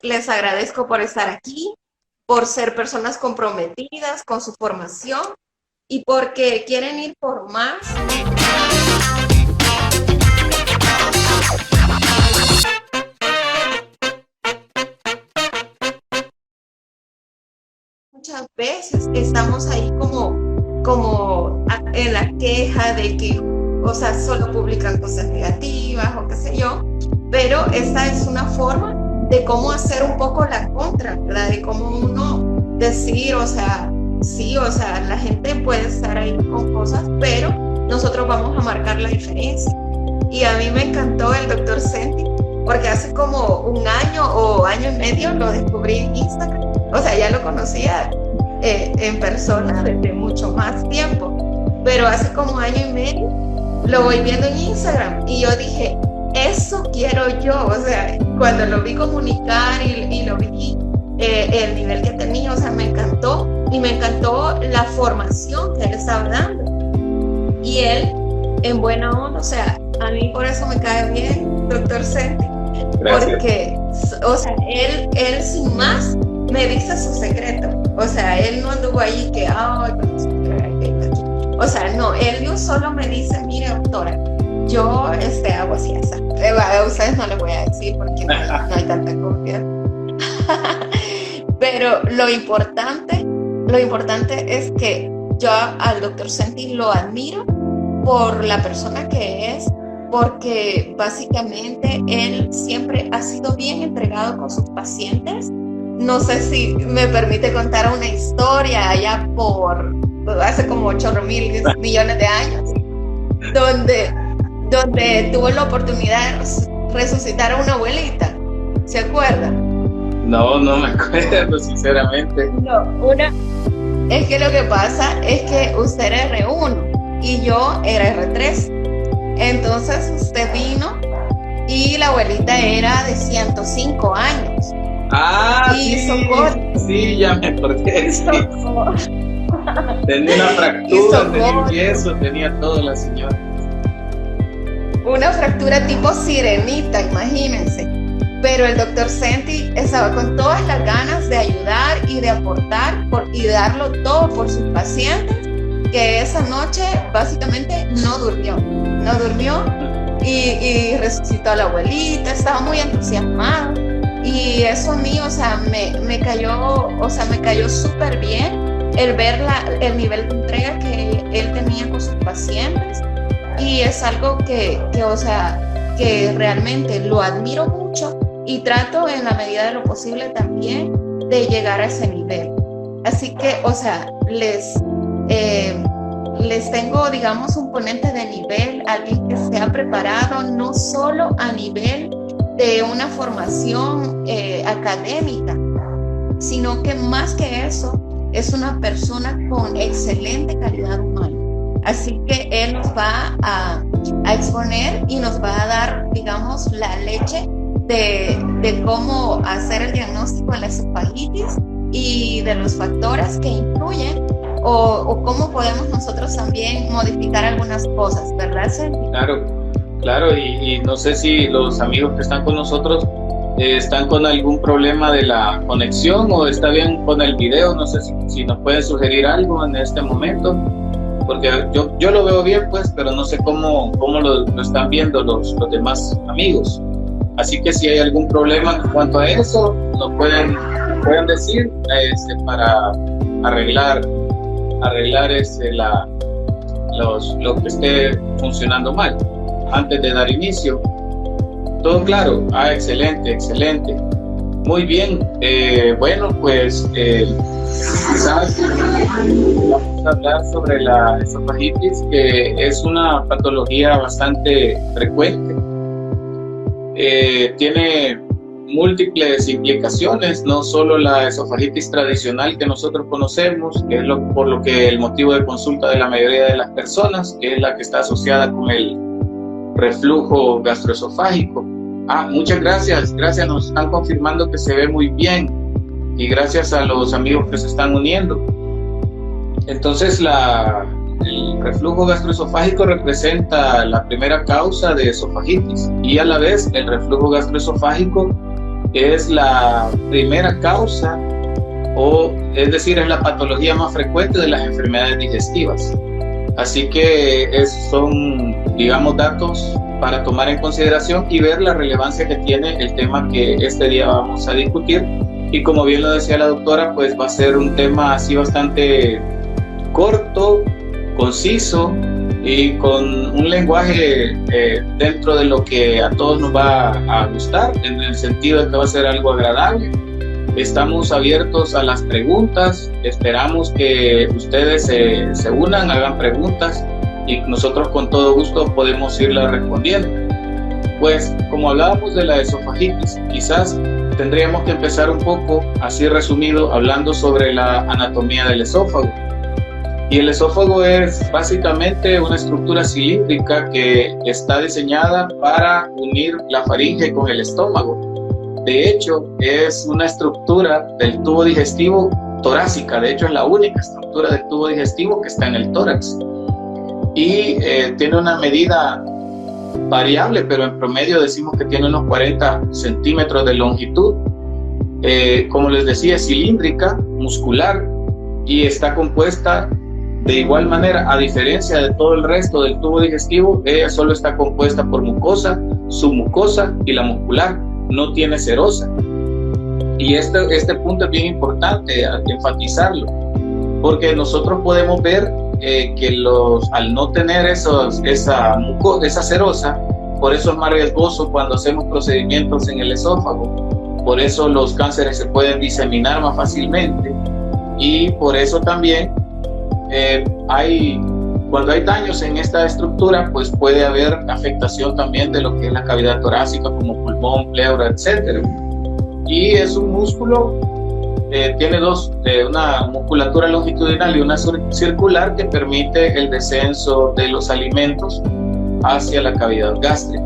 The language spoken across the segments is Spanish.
Les agradezco por estar aquí, por ser personas comprometidas con su formación y porque quieren ir por más. Muchas veces estamos ahí como en la queja de que, o sea, solo publican cosas negativas o qué sé yo, pero esta es una forma de cómo hacer un poco la contra, ¿verdad? De cómo uno decir, o sea, sí, o sea, la gente puede estar ahí con cosas, pero nosotros vamos a marcar la diferencia. Y a mí me encantó el doctor Senti, porque hace como un año o año y medio lo descubrí en Instagram. O sea, ya lo conocía en persona desde mucho más tiempo, pero hace como año y medio lo voy viendo en Instagram y yo dije, eso quiero yo. O sea, cuando lo vi comunicar y lo vi el nivel que tenía, o sea, me encantó, y me encantó la formación que él estaba dando. Y él, en buena onda, o sea, a mí por eso me cae bien, doctor Senti, porque, o sea, él sin más me dice su secreto. O sea, él no anduvo ahí que, o sea, no, él de un solo me dice, mire, doctora, yo hago así, esa. A ustedes no les voy a decir porque no hay tanta confianza. Pero lo importante es que yo al doctor Senti lo admiro por la persona que es, porque básicamente él siempre ha sido bien entregado con sus pacientes. No sé si me permite contar una historia allá por hace como 8.000 millones de años, donde tuvo la oportunidad de resucitar a una abuelita. ¿Se acuerda? No, no me acuerdo, sinceramente. No, es que lo que pasa es que usted era R1 y yo era R3. Entonces usted vino y la abuelita era de 105 años. Ah, y sí, sí, ya me acordé. Sí. Tenía una fractura, tenía un yeso, tenía todo la señora. Una fractura tipo sirenita, imagínense. Pero el doctor Senti estaba con todas las ganas de ayudar y de aportar y darlo todo por sus pacientes, que esa noche básicamente no durmió y resucitó a la abuelita, estaba muy entusiasmado. Y eso a mí, o sea, me cayó súper bien el ver el nivel de entrega que él tenía con sus pacientes. Y es algo que realmente lo admiro mucho y trato en la medida de lo posible también de llegar a ese nivel. Así que, o sea, les tengo, digamos, un ponente de nivel, alguien que se ha preparado no solo a nivel de una formación académica, sino que más que eso es una persona con excelente calidad humana. Así que él nos va a exponer y nos va a dar, digamos, la leche de cómo hacer el diagnóstico de la esofagitis y de los factores que influyen o cómo podemos nosotros también modificar algunas cosas, ¿verdad, Sergio? Claro, y no sé si los amigos que están con nosotros están con algún problema de la conexión o está bien con el video. No sé si nos pueden sugerir algo en este momento, porque yo lo veo bien, pues, pero no sé cómo lo están viendo los demás amigos. Así que si hay algún problema en cuanto a eso, nos pueden decir para arreglar lo que esté funcionando mal antes de dar inicio. Todo claro. Excelente. Muy bien. Bueno, pues quizás vamos a hablar sobre la esofagitis, que es una patología bastante frecuente. Tiene múltiples implicaciones, no solo la esofagitis tradicional que nosotros conocemos, que es por lo que el motivo de consulta de la mayoría de las personas, que es la que está asociada con el reflujo gastroesofágico. Muchas gracias, nos están confirmando que se ve muy bien y gracias a los amigos que se están uniendo. Entonces el reflujo gastroesofágico representa la primera causa de esofagitis y a la vez el reflujo gastroesofágico es la primera causa, o es decir, es la patología más frecuente de las enfermedades digestivas. Así que son, digamos, datos para tomar en consideración y ver la relevancia que tiene el tema que este día vamos a discutir. Y como bien lo decía la doctora, pues va a ser un tema así bastante corto, conciso y con un lenguaje dentro de lo que a todos nos va a gustar, en el sentido de que va a ser algo agradable. Estamos abiertos a las preguntas, esperamos que ustedes se unan, hagan preguntas y nosotros con todo gusto podemos irlas respondiendo. Pues como hablábamos de la esofagitis, quizás tendríamos que empezar un poco, así resumido, hablando sobre la anatomía del esófago. Y el esófago es básicamente una estructura cilíndrica que está diseñada para unir la faringe con el estómago. De hecho, es una estructura del tubo digestivo torácica. De hecho, es la única estructura del tubo digestivo que está en el tórax. Y tiene una medida variable, pero en promedio decimos que tiene unos 40 centímetros de longitud. Como les decía, es cilíndrica, muscular, y está compuesta de igual manera, a diferencia de todo el resto del tubo digestivo, ella solo está compuesta por mucosa, submucosa y la muscular, no tiene serosa. Y este punto es bien importante enfatizarlo, porque nosotros podemos ver que al no tener esa serosa, por eso es más riesgoso cuando hacemos procedimientos en el esófago, por eso los cánceres se pueden diseminar más fácilmente, y por eso también cuando hay daños en esta estructura, pues puede haber afectación también de lo que es la cavidad torácica, como pulmón, pleura, etc. Y es un músculo, tiene una musculatura longitudinal y una circular que permite el descenso de los alimentos hacia la cavidad gástrica.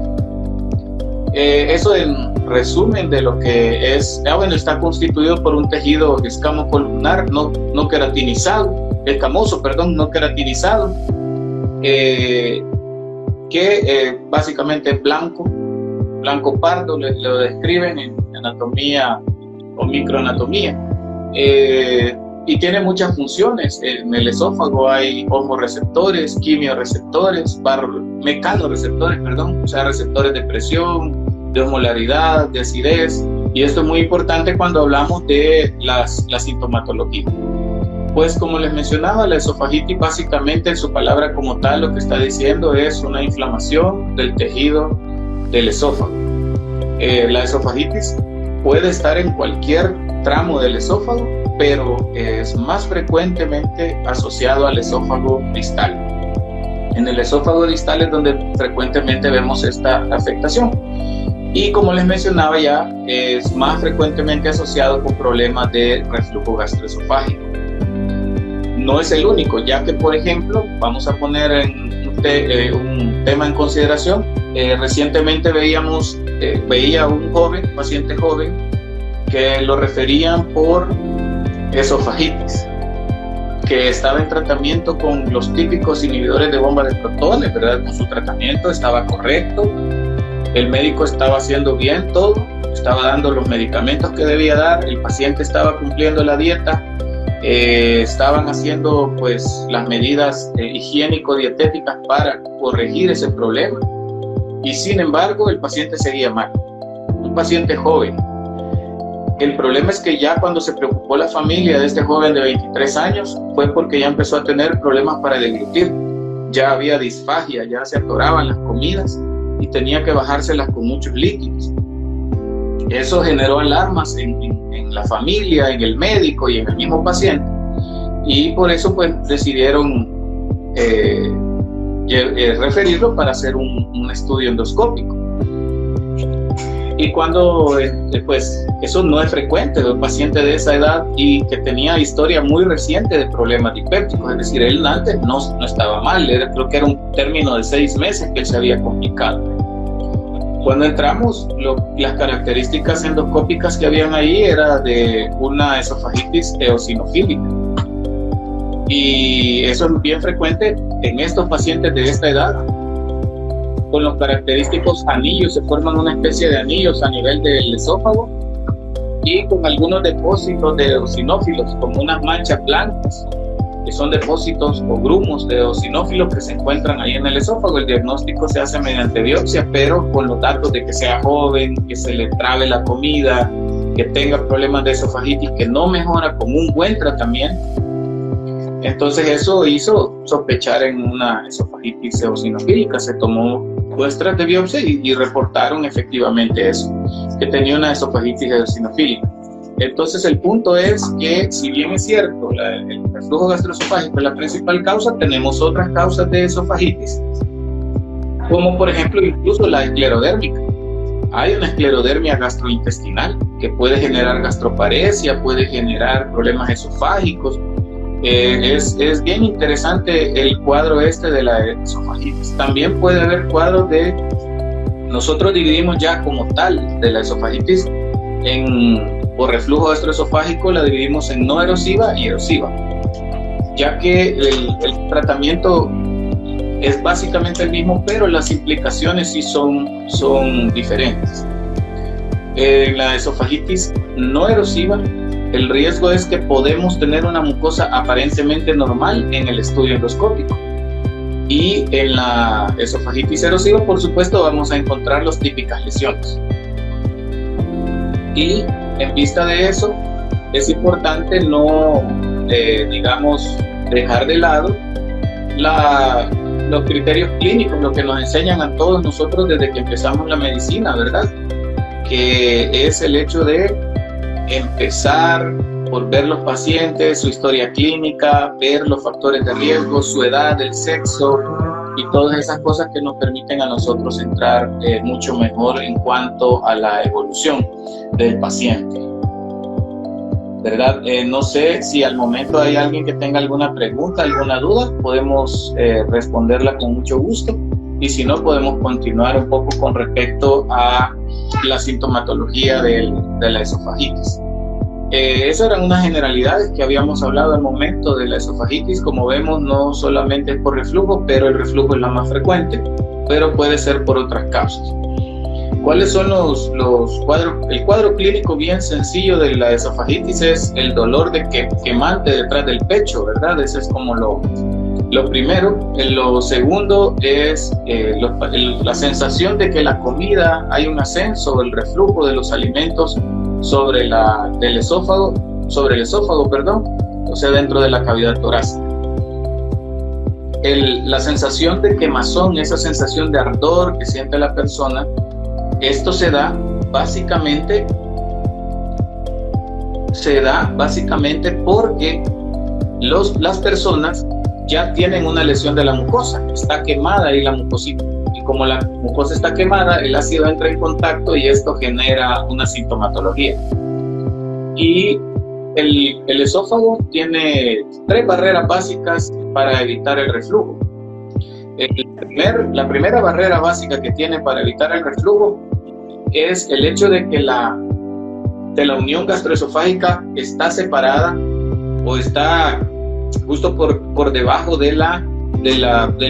Eso en resumen de lo que es, está constituido por un tejido escamocolumnar no queratinizado, no queratinizado, que básicamente es blanco pardo, lo describen en anatomía o microanatomía, y tiene muchas funciones. En el esófago hay osmoreceptores, quimioreceptores, mecanoreceptores, o sea, receptores de presión, de osmolaridad, de acidez, y esto es muy importante cuando hablamos de la sintomatología. Pues como les mencionaba, la esofagitis básicamente en su palabra como tal lo que está diciendo es una inflamación del tejido del esófago. La esofagitis puede estar en cualquier tramo del esófago, pero es más frecuentemente asociado al esófago distal. En el esófago distal es donde frecuentemente vemos esta afectación. Y como les mencionaba ya, es más frecuentemente asociado con problemas de reflujo gastroesofágico. No es el único, ya que, por ejemplo, vamos a poner un tema en consideración. Recientemente veía un paciente joven, que lo referían por esofagitis, que estaba en tratamiento con los típicos inhibidores de bomba de protones, ¿verdad? Con su tratamiento estaba correcto, el médico estaba haciendo bien todo, estaba dando los medicamentos que debía dar, el paciente estaba cumpliendo la dieta, estaban haciendo pues las medidas higiénico-dietéticas para corregir ese problema, y sin embargo el paciente seguía mal, un paciente joven. El problema es que ya cuando se preocupó la familia de este joven de 23 años fue porque ya empezó a tener problemas para deglutir, ya había disfagia, ya se atoraban las comidas y tenía que bajárselas con muchos líquidos. Eso generó alarmas en la familia, en el médico y en el mismo paciente, y por eso pues decidieron referirlo para hacer un estudio endoscópico. Y cuando pues eso no es frecuente de un paciente de esa edad y que tenía historia muy reciente de problemas dipépticos, es decir, él antes no estaba mal, creo que era un término de 6 meses que él se había complicado. Cuando entramos, las características endoscópicas que habían ahí era de una esofagitis eosinofílica. Y eso es bien frecuente en estos pacientes de esta edad. Con los característicos anillos, se forman una especie de anillos a nivel del esófago, y con algunos depósitos de eosinófilos, como unas manchas blancas, que son depósitos o grumos de eosinófilos que se encuentran ahí en el esófago. El diagnóstico se hace mediante biopsia, pero con los datos de que sea joven, que se le trabe la comida, que tenga problemas de esofagitis, que no mejora con un buen tratamiento. Entonces eso hizo sospechar en una esofagitis eosinofílica. Se tomó muestras de biopsia y reportaron efectivamente eso, que tenía una esofagitis eosinofílica. Entonces el punto es que, si bien es cierto, el reflujo gastroesofágico es la principal causa, tenemos otras causas de esofagitis, como por ejemplo incluso la esclerodérmica. Hay una esclerodermia gastrointestinal que puede generar gastroparesia, puede generar problemas esofágicos. Es bien interesante el cuadro de la esofagitis. También puede haber cuadros nosotros dividimos ya como tal de la esofagitis por reflujo gastroesofágico, la dividimos en no erosiva y erosiva, ya que el tratamiento es básicamente el mismo, pero las implicaciones sí son diferentes. En la esofagitis no erosiva, el riesgo es que podemos tener una mucosa aparentemente normal en el estudio endoscópico. Y en la esofagitis erosiva, por supuesto, vamos a encontrar las típicas lesiones. Y en vista de eso, es importante no, dejar de lado los criterios clínicos, lo que nos enseñan a todos nosotros desde que empezamos la medicina, ¿verdad? Que es el hecho de empezar por ver los pacientes, su historia clínica, ver los factores de riesgo, su edad, el sexo y todas esas cosas que nos permiten a nosotros entrar mucho mejor en cuanto a la evolución del paciente, ¿verdad? No sé si al momento hay alguien que tenga alguna pregunta, alguna duda, podemos responderla con mucho gusto, y si no, podemos continuar un poco con respecto a la sintomatología de la esofagitis. Esas eran unas generalidades que habíamos hablado al momento de la esofagitis. Como vemos, no solamente es por reflujo, pero el reflujo es la más frecuente, pero puede ser por otras causas. ¿Cuáles son los cuadros? El cuadro clínico bien sencillo de la esofagitis es el dolor quemante detrás del pecho, ¿verdad? Ese es como lo primero. Lo segundo es la sensación de que la comida, hay un ascenso, el reflujo de los alimentos sobre el esófago, o sea, dentro de la cavidad torácica. La sensación de quemazón, esa sensación de ardor que siente la persona, esto se da básicamente porque las personas ya tienen una lesión de la mucosa, está quemada ahí la mucosita, y como la mucosa está quemada, el ácido entra en contacto y esto genera una sintomatología. Y el esófago tiene 3 barreras básicas para evitar el reflujo. La primera barrera básica que tiene para evitar el reflujo es el hecho de que la unión gastroesofágica está separada o está justo por debajo del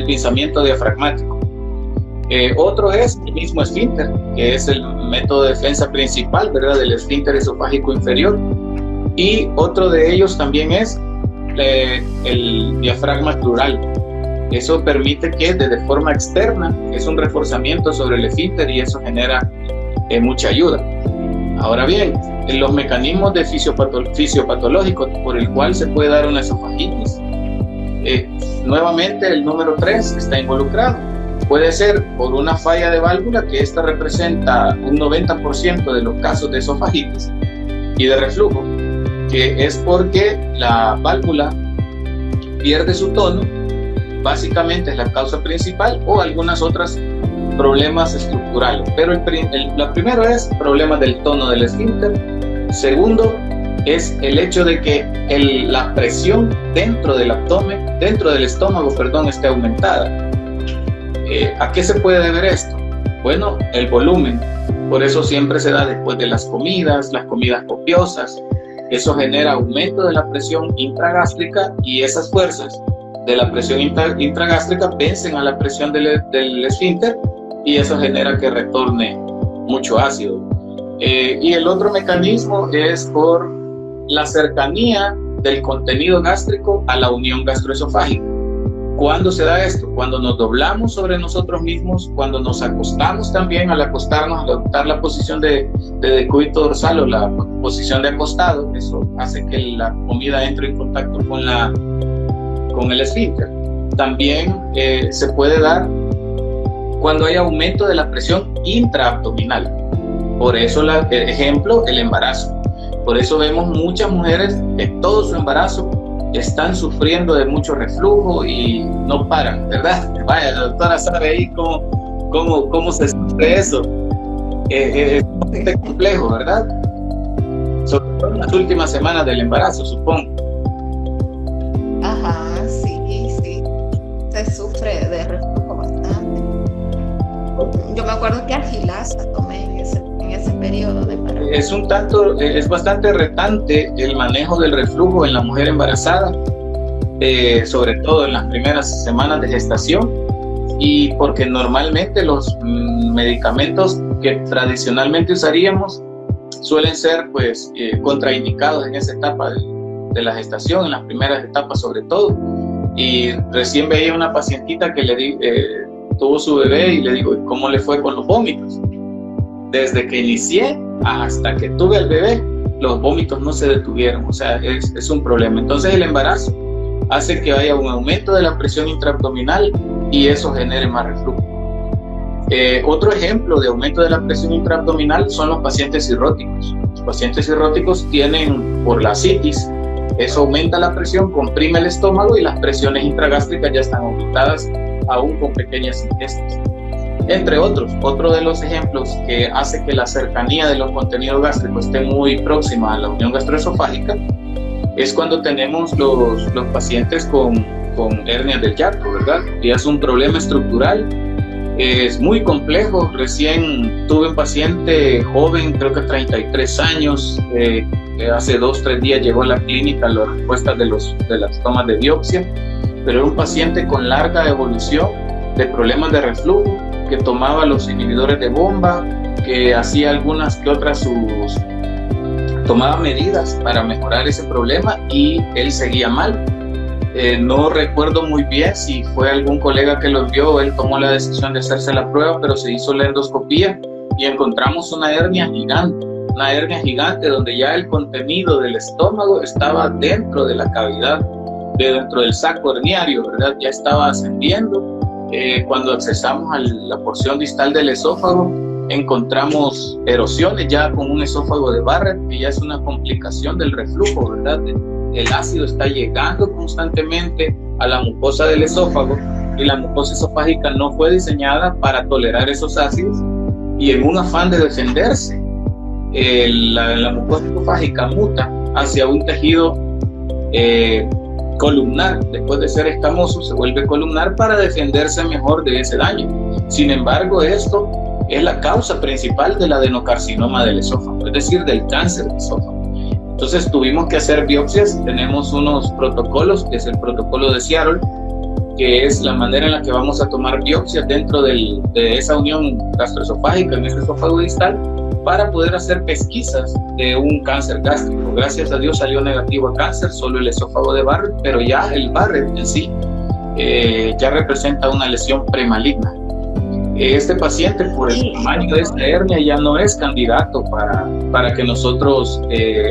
pinzamiento diafragmático. Otro es el mismo esfínter, que es el método de defensa principal, ¿verdad?, del esfínter esofágico inferior. Y otro de ellos también es el diafragma plural. Eso permite que de forma externa es un reforzamiento sobre el esfínter y eso genera mucha ayuda. Ahora bien, en los mecanismos de fisiopatológicos por el cual se puede dar una esofagitis, nuevamente el número 3 está involucrado. Puede ser por una falla de válvula, que esta representa un 90% de los casos de esofagitis y de reflujo, que es porque la válvula pierde su tono, básicamente es la causa principal, o algunas otras problemas estructurales. Pero la primero es problemas del tono del esfínter. Segundo es el hecho de que la presión dentro del estómago, esté aumentada. ¿A qué se puede deber esto? Bueno, el volumen. Por eso siempre se da después de las comidas copiosas. Eso genera aumento de la presión intragástrica y esas fuerzas de la presión intragástrica vencen a la presión del esfínter y eso genera que retorne mucho ácido. Y el otro mecanismo es por la cercanía del contenido gástrico a la unión gastroesofágica. ¿Cuándo se da esto? Cuando nos doblamos sobre nosotros mismos, cuando nos acostamos también, al acostarnos, al adoptar la posición de decúbito dorsal o la posición de acostado, eso hace que la comida entre en contacto con el esfínter. También se puede dar cuando hay aumento de la presión intraabdominal. Por eso, ejemplo, el embarazo. Por eso vemos muchas mujeres que todo su embarazo están sufriendo de mucho reflujo y no paran, ¿verdad? Vaya, la doctora sabe ahí cómo se sufre eso. Es bastante complejo, ¿verdad? Sobre todo en las últimas semanas del embarazo, supongo. Ajá, sí. Se sufre de reflujo bastante. Yo me acuerdo que Agilasa tomé en ese periodo de embarazo. Es bastante retante el manejo del reflujo en la mujer embarazada, sobre todo en las primeras semanas de gestación, y porque normalmente los medicamentos que tradicionalmente usaríamos suelen ser pues contraindicados en esa etapa de la gestación, en las primeras etapas sobre todo. Y recién veía una pacientita que tuvo su bebé y le digo, ¿cómo le fue con los vómitos? Desde que inicié hasta que tuve al bebé, los vómitos no se detuvieron, o sea, es un problema. Entonces el embarazo hace que haya un aumento de la presión intraabdominal y eso genere más reflujo. Otro ejemplo de aumento de la presión intraabdominal son los pacientes cirróticos. Los pacientes cirróticos tienen, por la ascitis, eso aumenta la presión, comprime el estómago y las presiones intragástricas ya están aumentadas, aún con pequeñas ingestas. Entre otros, otro de los ejemplos que hace que la cercanía de los contenidos gástricos esté muy próxima a la unión gastroesofágica es cuando tenemos los pacientes con hernias del hiato, ¿verdad? Y es un problema estructural, es muy complejo. Recién tuve un paciente joven, creo que 33 años, hace 2-3 días llegó a la clínica las respuestas de las tomas de biopsia, pero era un paciente con larga evolución de problemas de reflujo, que tomaba los inhibidores de bomba, que hacía algunas que otras tomaba medidas para mejorar ese problema y él seguía mal. No recuerdo muy bien si fue algún colega que lo vio, él tomó la decisión de hacerse la prueba, pero se hizo la endoscopía y encontramos una hernia gigante donde ya el contenido del estómago estaba dentro de la cavidad, dentro del saco herniario, ¿verdad? Ya estaba ascendiendo. Cuando accesamos a la porción distal del esófago, encontramos erosiones ya con un esófago de Barrett, que ya es una complicación del reflujo, ¿verdad? El ácido está llegando constantemente a la mucosa del esófago y la mucosa esofágica no fue diseñada para tolerar esos ácidos, y en un afán de defenderse, la mucosa esofágica muta hacia un tejido columnar. Después de ser escamoso se vuelve columnar para defenderse mejor de ese daño. Sin embargo, esto es la causa principal del adenocarcinoma del esófago, es decir, del cáncer del esófago. Entonces tuvimos que hacer biopsias. Tenemos unos protocolos, que es el protocolo de Seattle, que es la manera en la que vamos a tomar biopsias dentro de esa unión gastroesofágica en ese esófago distal, para poder hacer pesquisas de un cáncer gástrico. Gracias a Dios salió negativo a cáncer, solo el esófago de Barrett, pero ya el Barrett en sí ya representa una lesión premaligna. Este paciente, por el tamaño de esta hernia, ya no es candidato para que nosotros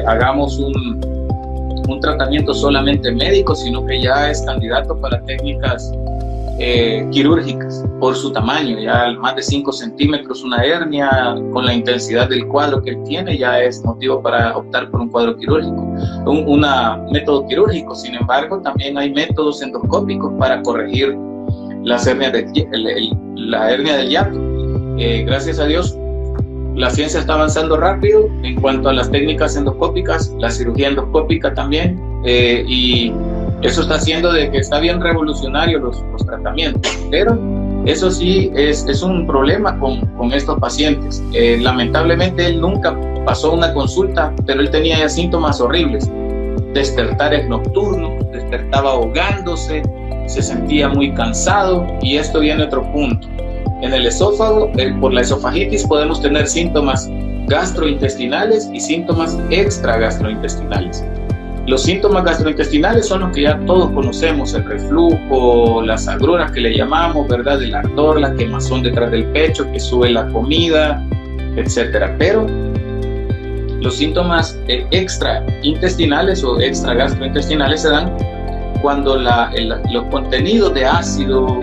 hagamos un tratamiento solamente médico, sino que ya es candidato para técnicas quirúrgicas por su tamaño. Ya más de 5 centímetros una hernia, con la intensidad del cuadro que él tiene, ya es motivo para optar por un cuadro quirúrgico, un método quirúrgico. Sin embargo, también hay métodos endoscópicos para corregir las hernias la hernia del hiato. Gracias a Dios la ciencia está avanzando rápido en cuanto a las técnicas endoscópicas, la cirugía endoscópica también, y eso está haciendo de que está bien revolucionario los tratamientos, pero eso sí es un problema con estos pacientes. Lamentablemente él nunca pasó una consulta, pero él tenía ya síntomas horribles: despertares nocturnos, despertaba ahogándose, se sentía muy cansado. Y esto viene a otro punto. En el esófago, por la esofagitis, podemos tener síntomas gastrointestinales y síntomas extragastrointestinales. Los síntomas gastrointestinales son los que ya todos conocemos: el reflujo, las agruras que le llamamos, ¿verdad?, el ardor, la quemazón detrás del pecho, que sube la comida, etcétera. Pero los síntomas extraintestinales o extragastrointestinales se dan cuando los contenidos de ácido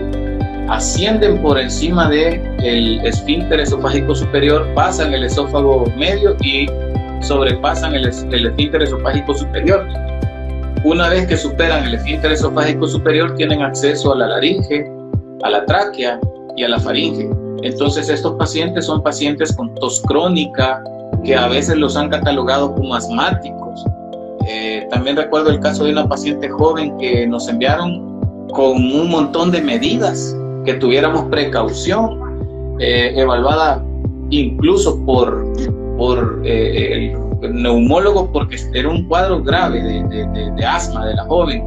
ascienden por encima del esfínter esofágico superior, pasan el esófago medio y sobrepasan el esfínter esofágico superior. Una vez que superan el esfínter esofágico superior, tienen acceso a la laringe, a la tráquea y a la faringe. Entonces estos pacientes son pacientes con tos crónica, que a veces los han catalogado como asmáticos. También recuerdo el caso de una paciente joven que nos enviaron con un montón de medidas, que tuviéramos precaución, evaluada incluso por el neumólogo, porque era un cuadro grave de asma de la joven.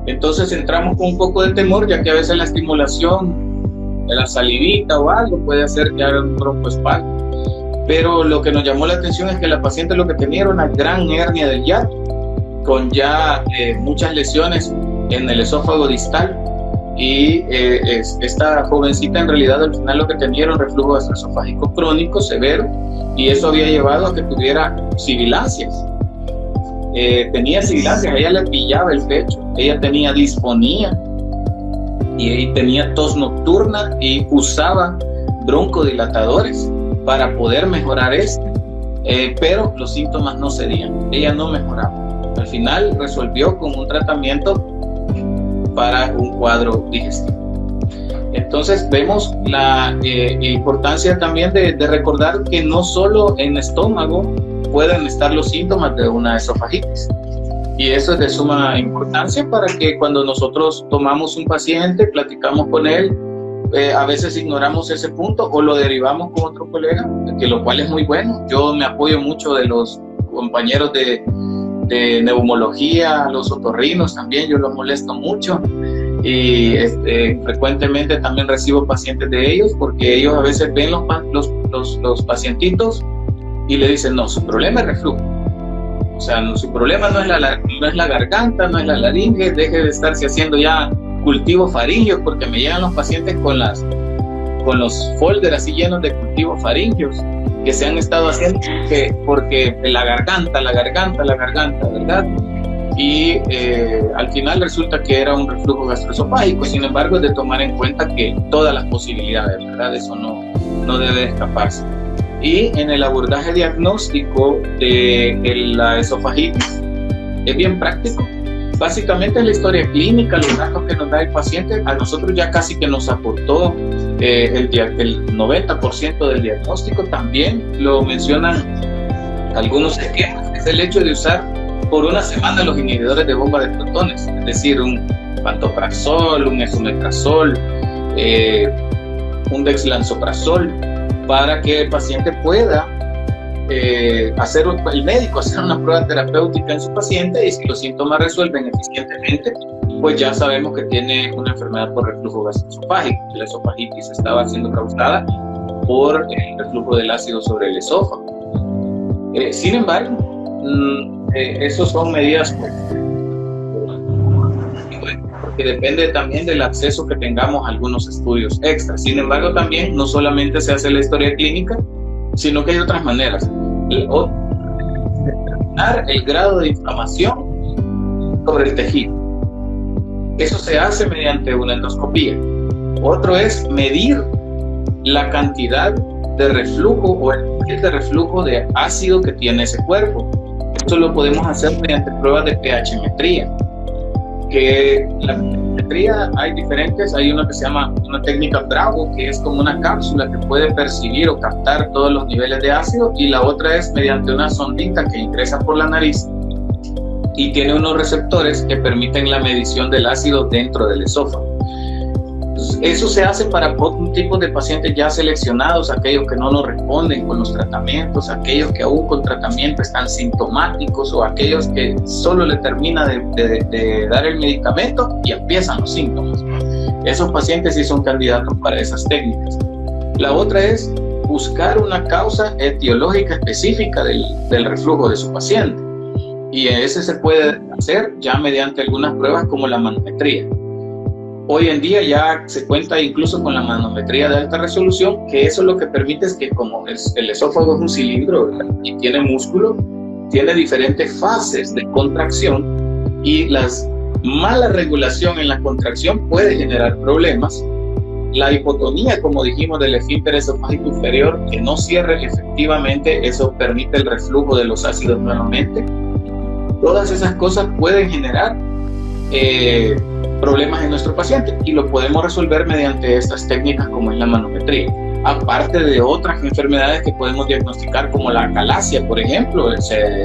Entonces entramos con un poco de temor, ya que a veces la estimulación de la salivita o algo puede hacer que haga un broncoespasmo. Pero lo que nos llamó la atención es que la paciente lo que tenía era una gran hernia del hiato, con ya muchas lesiones en el esófago distal, y esta jovencita en realidad al final lo que tenía era un reflujo gastroesofágico crónico severo, y eso había llevado a que tuviera sibilancias. Tenía sibilancias, ella le pillaba el pecho, ella tenía disfonía y tenía tos nocturna y usaba broncodilatadores para poder mejorar esto, pero los síntomas no cedían, ella no mejoraba. Al final resolvió con un tratamiento para un cuadro digestivo. Entonces vemos la importancia también de recordar que no solo en estómago pueden estar los síntomas de una esofagitis, y eso es de suma importancia para que cuando nosotros tomamos un paciente, platicamos con él, a veces ignoramos ese punto o lo derivamos con otro colega, que lo cual es muy bueno. Yo me apoyo mucho de los compañeros de neumología, los otorrinos también, yo los molesto mucho, y frecuentemente también recibo pacientes de ellos, porque ellos a veces ven los pacientitos y le dicen: no, su problema es reflujo, o sea, no, su problema no es la garganta, no es la laringe, deje de estarse haciendo ya cultivos faringios, porque me llegan los pacientes con los folders así llenos de cultivos faringios que se han estado haciendo porque la garganta, ¿verdad? Y al final resulta que era un reflujo gastroesofágico. Sin embargo, es de tomar en cuenta que todas las posibilidades, ¿verdad? Eso no debe escaparse. Y en el abordaje diagnóstico de la esofagitis es bien práctico. Básicamente la historia clínica, los datos que nos da el paciente, a nosotros ya casi que nos aportó el 90% del diagnóstico. También lo mencionan algunos esquemas, es el hecho de usar por una semana los inhibidores de bomba de protones, es decir, un pantoprazol, un esomeprazol, un dexlansoprazol, para que el paciente pueda el médico hacer una prueba terapéutica en su paciente, y si los síntomas resuelven eficientemente, pues ya sabemos que tiene una enfermedad por reflujo gastroesofágico. La esofagitis estaba siendo causada por el reflujo del ácido sobre el esófago. Sin embargo, esos son medidas porque depende también del acceso que tengamos a algunos estudios extras. Sin embargo, también no solamente se hace la historia clínica, sino que hay otras maneras. Determinar el grado de inflamación sobre el tejido. Eso se hace mediante una endoscopía. Otro es medir la cantidad de reflujo o el nivel de reflujo de ácido que tiene ese cuerpo. Esto lo podemos hacer mediante pruebas de pH-metría. Que la pH-metría hay diferentes, hay una que se llama una técnica Bravo, que es como una cápsula que puede percibir o captar todos los niveles de ácido, y la otra es mediante una sondita que ingresa por la nariz y tiene unos receptores que permiten la medición del ácido dentro del esófago. Entonces, eso se hace para un tipo de pacientes ya seleccionados, aquellos que no nos responden con los tratamientos, aquellos que aún con tratamiento están sintomáticos, o aquellos que solo le termina de dar el medicamento y empiezan los síntomas. Esos pacientes sí son candidatos para esas técnicas. La otra es buscar una causa etiológica específica del reflujo de su paciente. Y ese se puede hacer ya mediante algunas pruebas como la manometría. Hoy en día ya se cuenta incluso con la manometría de alta resolución, que eso lo que permite es que como el esófago es un cilindro, ¿verdad?, y tiene músculo, tiene diferentes fases de contracción, y la mala regulación en la contracción puede generar problemas. La hipotonía, como dijimos, del esfínter esofágico inferior, que no cierre efectivamente, eso permite el reflujo de los ácidos nuevamente. Todas esas cosas pueden generar problemas en nuestro paciente, y lo podemos resolver mediante estas técnicas como es la manometría, aparte de otras enfermedades que podemos diagnosticar como la acalasia, por ejemplo.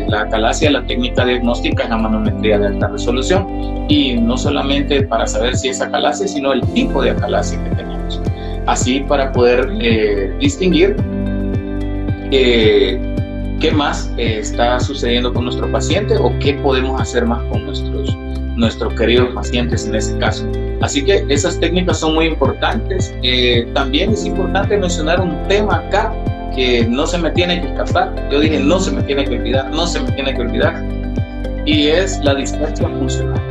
La acalasia, la técnica diagnóstica es la manometría de alta resolución, y no solamente para saber si es acalasia, sino el tipo de acalasia que tenemos, así para poder distinguir qué más está sucediendo con nuestro paciente o qué podemos hacer más con nuestros queridos pacientes en ese caso. Así que esas técnicas son muy importantes. También es importante mencionar un tema acá que no se me tiene que escapar. Yo dije no se me tiene que olvidar, no se me tiene que olvidar, y es la dispepsia funcional.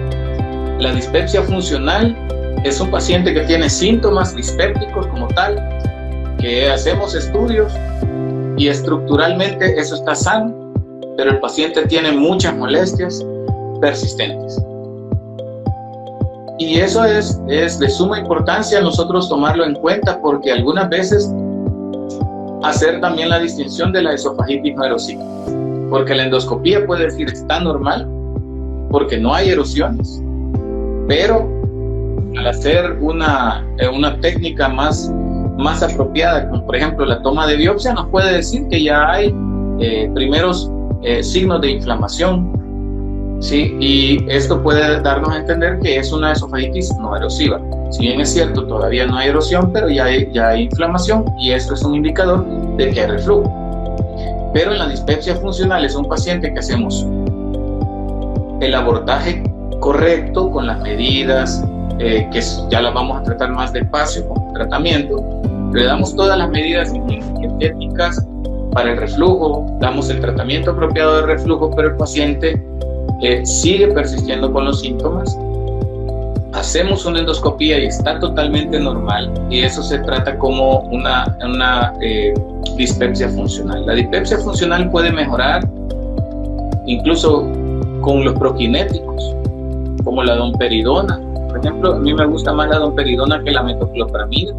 La dispepsia funcional es un paciente que tiene síntomas dispépticos como tal, que hacemos estudios y estructuralmente eso está sano, pero el paciente tiene muchas molestias persistentes. Y eso es de suma importancia nosotros tomarlo en cuenta, porque algunas veces hacer también la distinción de la esofagitis no erosiva, porque la endoscopía puede decir está normal porque no hay erosiones, pero al hacer una técnica más apropiada, como por ejemplo la toma de biopsia, nos puede decir que ya hay primeros signos de inflamación, ¿sí? Y esto puede darnos a entender que es una esofagitis no erosiva. Si bien es cierto, todavía no hay erosión, pero ya hay inflamación, y esto es un indicador de que hay reflujo. Pero en la dispepsia funcional es un paciente que hacemos el abordaje correcto con las medidas, que ya las vamos a tratar más despacio con el tratamiento. Le damos todas las medidas dietéticas para el reflujo, damos el tratamiento apropiado de reflujo, pero el paciente sigue persistiendo con los síntomas. Hacemos una endoscopía y está totalmente normal, y eso se trata como una dispepsia funcional. La dispepsia funcional puede mejorar incluso con los prokinéticos, como la domperidona. Por ejemplo, a mí me gusta más la domperidona que la metoclopramida,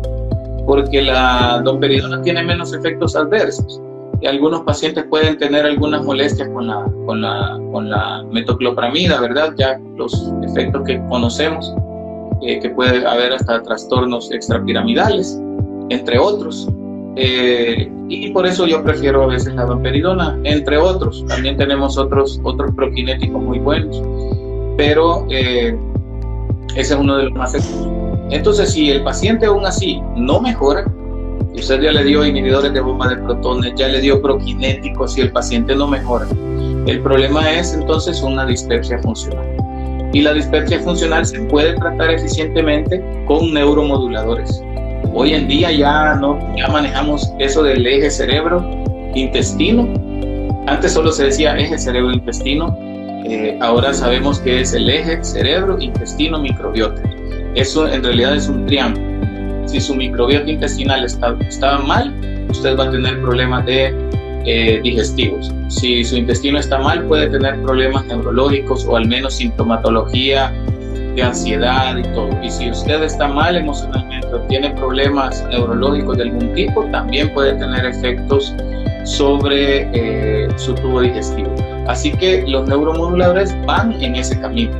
porque la domperidona tiene menos efectos adversos. Y algunos pacientes pueden tener algunas molestias con la metoclopramida, ¿verdad? Ya los efectos que conocemos, que puede haber hasta trastornos extrapiramidales, entre otros. Y por eso yo prefiero a veces la domperidona, entre otros. También tenemos otros prokinéticos muy buenos, pero ese es uno de los más efectivos. Entonces, si el paciente aún así no mejora, usted ya le dio inhibidores de bomba de protones, ya le dio prokinéticos y el paciente no mejora, el problema es entonces una dispepsia funcional. Y la dispepsia funcional se puede tratar eficientemente con neuromoduladores. Hoy en día ya manejamos eso del eje cerebro-intestino. Antes solo se decía eje cerebro-intestino, ahora sabemos que es el eje cerebro-intestino-microbiota. Eso en realidad es un triángulo. Si su microbiota intestinal está mal, usted va a tener problemas digestivos. Si su intestino está mal, puede tener problemas neurológicos o al menos sintomatología de ansiedad y todo. Y si usted está mal emocionalmente o tiene problemas neurológicos de algún tipo, también puede tener efectos sobre su tubo digestivo. Así que los neuromoduladores van en ese camino,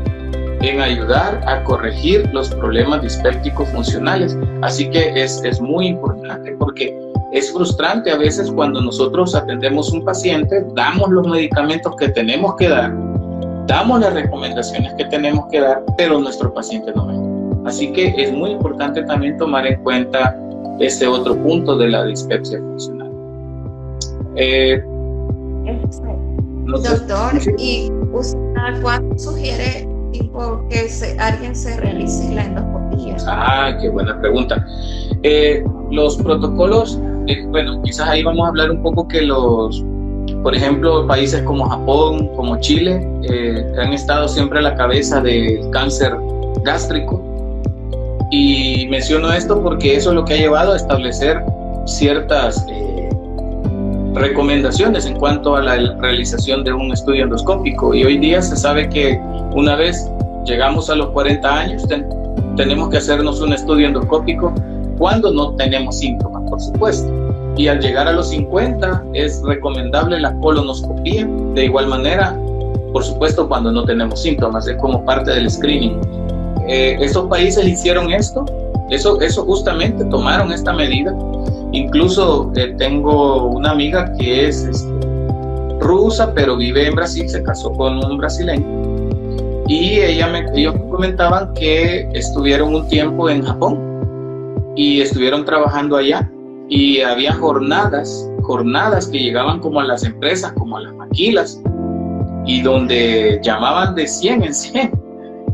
en ayudar a corregir los problemas dispépticos funcionales. Así que es muy importante, porque es frustrante a veces cuando nosotros atendemos un paciente, damos los medicamentos que tenemos que dar, damos las recomendaciones que tenemos que dar, pero nuestro paciente no mejora. Así que es muy importante también tomar en cuenta ese otro punto de la dispepsia funcional. Doctor, ¿y usted cuándo sugiere que alguien se realice la endoscopía? Qué buena pregunta. Los protocolos bueno, quizás ahí vamos a hablar un poco que por ejemplo, países como Japón, como Chile, han estado siempre a la cabeza del cáncer gástrico. Y menciono esto porque eso es lo que ha llevado a establecer ciertas recomendaciones en cuanto a la realización de un estudio endoscópico. Y hoy día se sabe que una vez llegamos a los 40 años, tenemos que hacernos un estudio endoscópico cuando no tenemos síntomas, por supuesto. Y al llegar a los 50 es recomendable la colonoscopía, de igual manera, por supuesto, cuando no tenemos síntomas, es como parte del screening. Estos países hicieron eso justamente, tomaron esta medida. Incluso tengo una amiga que es rusa, pero vive en Brasil, se casó con un brasileño. Y ellos me comentaban que estuvieron un tiempo en Japón y estuvieron trabajando allá. Y había jornadas que llegaban como a las empresas, como a las maquilas, y donde llamaban de 100 en 100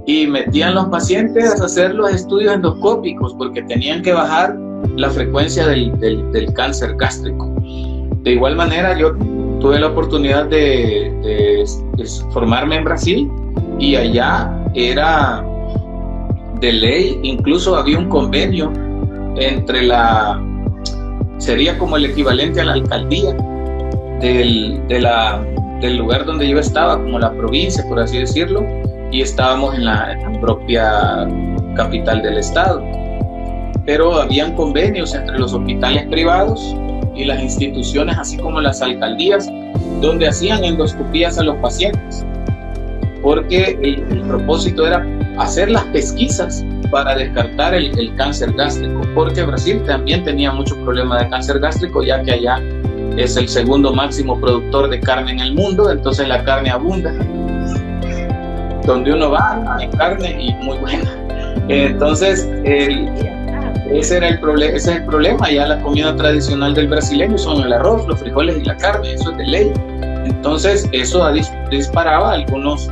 y metían los pacientes a hacer los estudios endoscópicos porque tenían que bajar la frecuencia del cáncer gástrico. De igual manera, yo tuve la oportunidad de formarme en Brasil y allá era de ley, incluso había un convenio entre sería como el equivalente a la alcaldía del lugar donde yo estaba, como la provincia, por así decirlo, y estábamos en la propia capital del estado. Pero habían convenios entre los hospitales privados y las instituciones, así como las alcaldías, donde hacían endoscopías a los pacientes, porque el propósito era hacer las pesquisas para descartar el cáncer gástrico, porque Brasil también tenía mucho problema de cáncer gástrico, ya que allá es el segundo máximo productor de carne en el mundo, entonces la carne abunda. Donde uno va, hay carne y muy buena. Entonces, ese es el problema. Ya la comida tradicional del brasileño son el arroz, los frijoles y la carne, eso es de ley. Entonces, eso disparaba algunos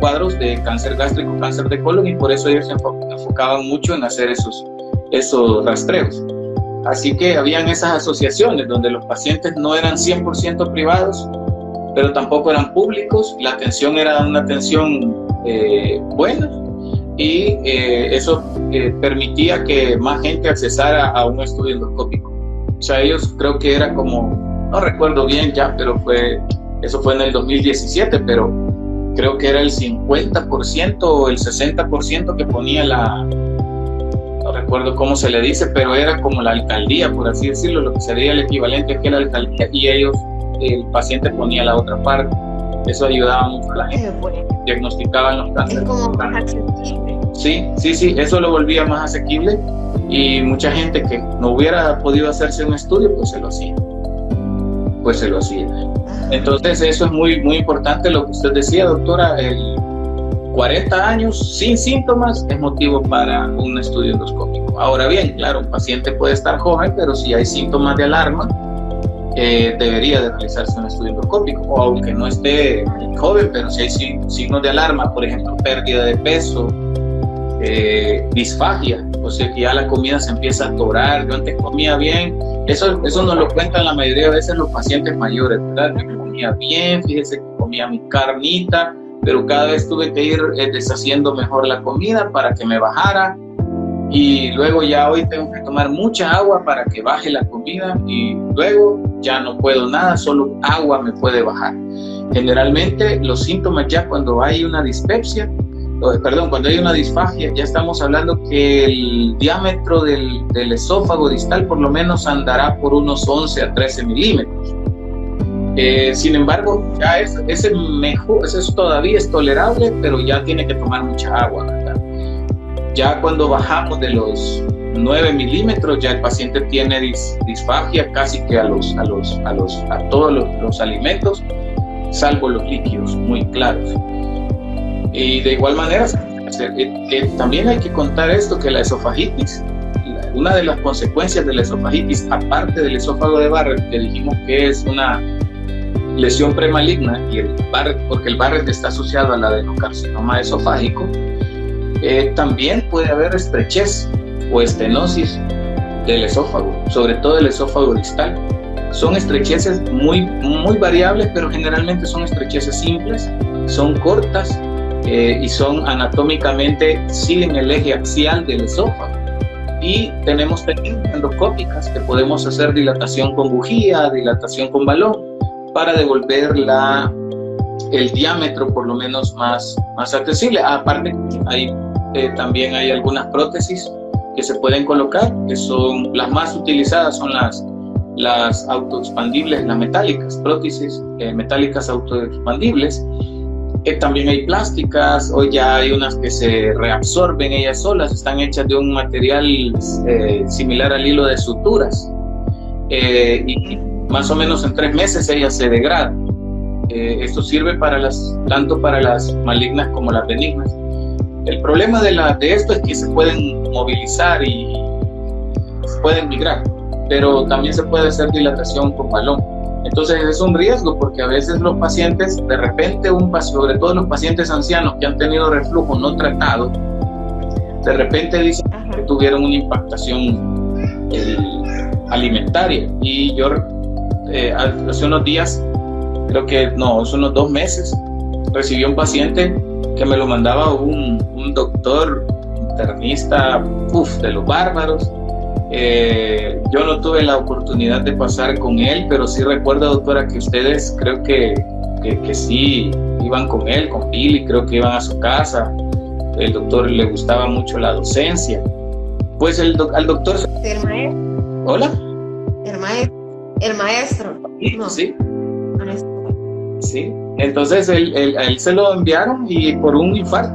cuadros de cáncer gástrico, cáncer de colon, y por eso ellos se enfocaban mucho en hacer esos rastreos. Así que habían esas asociaciones donde los pacientes no eran 100% privados, pero tampoco eran públicos. La atención era una atención buena, y eso permitía que más gente accesara a un estudio endoscópico. O sea, ellos creo que era como, no recuerdo bien ya, pero eso fue en el 2017, pero creo que era el 50% o el 60% que ponía no recuerdo cómo se le dice, pero era como la alcaldía, por así decirlo, lo que sería el equivalente aquí a la alcaldía, y el paciente ponía la otra parte. Eso ayudaba mucho a la gente, diagnosticaban los cánceres. Es como más accesible. Sí, eso lo volvía más asequible, y mucha gente que no hubiera podido hacerse un estudio, pues se lo hacía. Entonces eso es muy, muy importante lo que usted decía, doctora. 40 años sin síntomas es motivo para un estudio endoscópico. Ahora bien, claro, un paciente puede estar joven, pero si hay síntomas de alarma, debería de realizarse un estudio endoscópico. O aunque no esté joven, pero si hay signos de alarma, por ejemplo, pérdida de peso, disfagia, o sea que ya la comida se empieza a atorar. Yo antes comía bien, eso nos lo cuentan la mayoría de veces los pacientes mayores, ¿verdad? Yo comía bien, fíjese que comía mi carnita, pero cada vez tuve que ir deshaciendo mejor la comida para que me bajara, y luego ya hoy tengo que tomar mucha agua para que baje la comida, y luego ya no puedo nada, solo agua me puede bajar. Generalmente los síntomas ya cuando hay una dispepsia, cuando hay una disfagia, ya estamos hablando que el diámetro del esófago distal por lo menos andará por unos 11 a 13 milímetros. Sin embargo, ya ese todavía es tolerable, pero ya tiene que tomar mucha agua, ¿verdad? Ya cuando bajamos de los 9 milímetros, ya el paciente tiene disfagia casi que a todos los alimentos, salvo los líquidos muy claros. Y de igual manera, también hay que contar esto, que la esofagitis, una de las consecuencias de la esofagitis, aparte del esófago de Barrett, que dijimos que es una lesión premaligna, porque el Barrett está asociado al adenocarcinoma esofágico, también puede haber estrechez o estenosis del esófago, sobre todo el esófago distal. Son estrecheces muy variables, pero generalmente son estrecheces simples, son cortas y son anatómicamente, siguen el eje axial del esófago. Y tenemos técnicas endoscópicas que podemos hacer dilatación con bujía, dilatación con balón, para devolver el diámetro por lo menos más accesible. Aparte, también hay algunas prótesis que se pueden colocar, que son las más utilizadas, son las autoexpandibles, las metálicas, prótesis metálicas autoexpandibles. También hay plásticas, hoy ya hay unas que se reabsorben ellas solas, están hechas de un material similar al hilo de suturas, y más o menos en 3 meses ellas se degradan. Esto sirve tanto para las malignas como las benignas. El problema de esto es que se pueden movilizar y se pueden migrar, pero también se puede hacer dilatación con balón. Entonces es un riesgo, porque a veces los pacientes, de repente, sobre todo los pacientes ancianos que han tenido reflujo no tratado, de repente dicen que tuvieron una impactación alimentaria. Y yo hace unos días, creo que no, hace unos 2 meses, recibí un paciente que me lo mandaba un doctor internista, de los bárbaros. Yo no tuve la oportunidad de pasar con él, pero sí recuerdo, doctora, que ustedes creo que sí iban con él, con Billy, creo que iban a su casa. El doctor le gustaba mucho la docencia. Pues al doctor... El maestro. ¿Hola? El maestro. No. Sí. Maestro. Sí. Entonces a él se lo enviaron y por un infarto.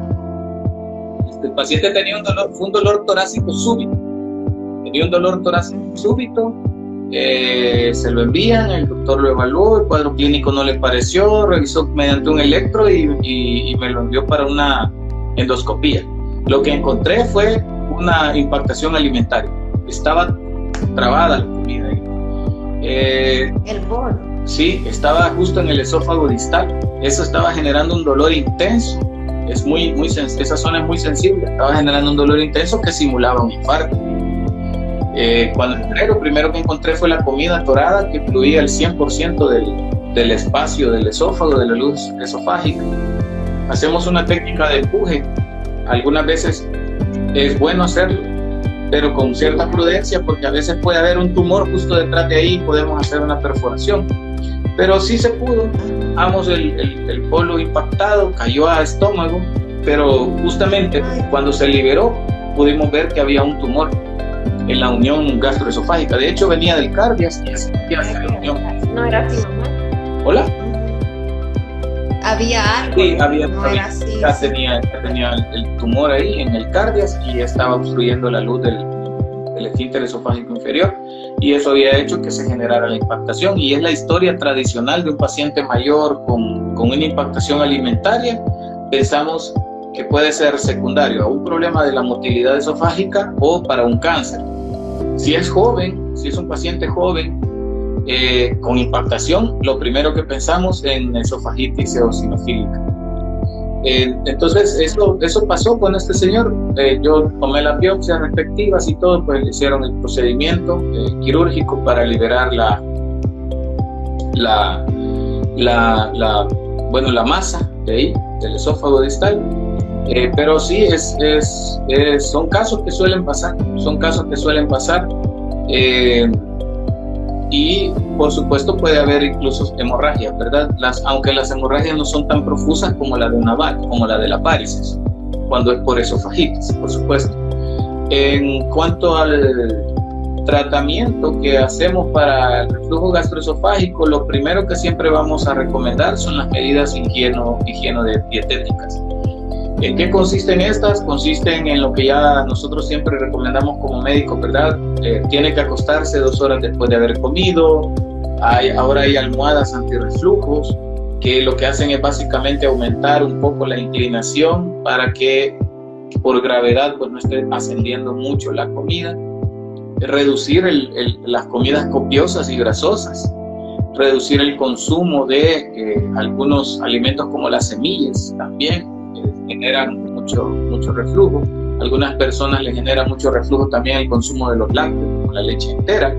El paciente tenía un dolor torácico súbito. Tenía un dolor torácico súbito, se lo envían, el doctor lo evaluó, el cuadro clínico no le pareció, revisó mediante un electro y me lo envió para una endoscopía. Lo que encontré fue una impactación alimentaria. Estaba trabada la comida ahí. El bolo. Sí, estaba justo en el esófago distal. Eso estaba generando un dolor intenso. Esa zona es muy sensible. Estaba generando un dolor intenso que simulaba un infarto. Cuando entré, lo primero que encontré fue la comida atorada, que fluía el 100% del espacio del esófago, de la luz esofágica. Hacemos una técnica de empuje. Algunas veces es bueno hacerlo, pero con cierta prudencia, porque a veces puede haber un tumor justo detrás de ahí y podemos hacer una perforación. Pero sí se pudo. Dejamos el polo impactado, cayó a estómago, pero justamente cuando se liberó pudimos ver que había un tumor en la unión gastroesofágica. De hecho, venía del cardias y asistía hacia la unión. No era así, mamá. ¿Hola? Había algo. Sí, había. No era así. Ya tenía el tumor ahí en el cardias y estaba obstruyendo la luz del esfínter esofágico inferior, y eso había hecho que se generara la impactación. Y es la historia tradicional de un paciente mayor con una impactación alimentaria. Pensamos que puede ser secundario a un problema de la motilidad esofágica o para un cáncer. Si es joven, si es un paciente joven con impactación, lo primero que pensamos en esofagitis eosinofílica. Entonces eso pasó con este señor. Yo tomé las biopsias respectivas y todo, pues le hicieron el procedimiento quirúrgico para liberar la masa de ahí, del esófago distal. Pero sí, son casos que suelen pasar, y por supuesto puede haber incluso hemorragias, ¿verdad? Aunque las hemorragias no son tan profusas como la de una como la de la varices, cuando es por esofagitis, por supuesto. En cuanto al tratamiento que hacemos para el reflujo gastroesofágico, lo primero que siempre vamos a recomendar son las medidas higieno-dietéticas. ¿En qué consisten estas? Consisten en lo que ya nosotros siempre recomendamos como médicos, ¿verdad? Tiene que acostarse 2 horas después de haber comido. Ahora hay almohadas antirreflujos que lo que hacen es básicamente aumentar un poco la inclinación para que por gravedad pues no esté ascendiendo mucho la comida. Reducir las comidas copiosas y grasosas. Reducir el consumo de algunos alimentos como las semillas también. Generan mucho reflujo. Algunas personas les genera mucho reflujo también el consumo de los lácteos, como la leche entera.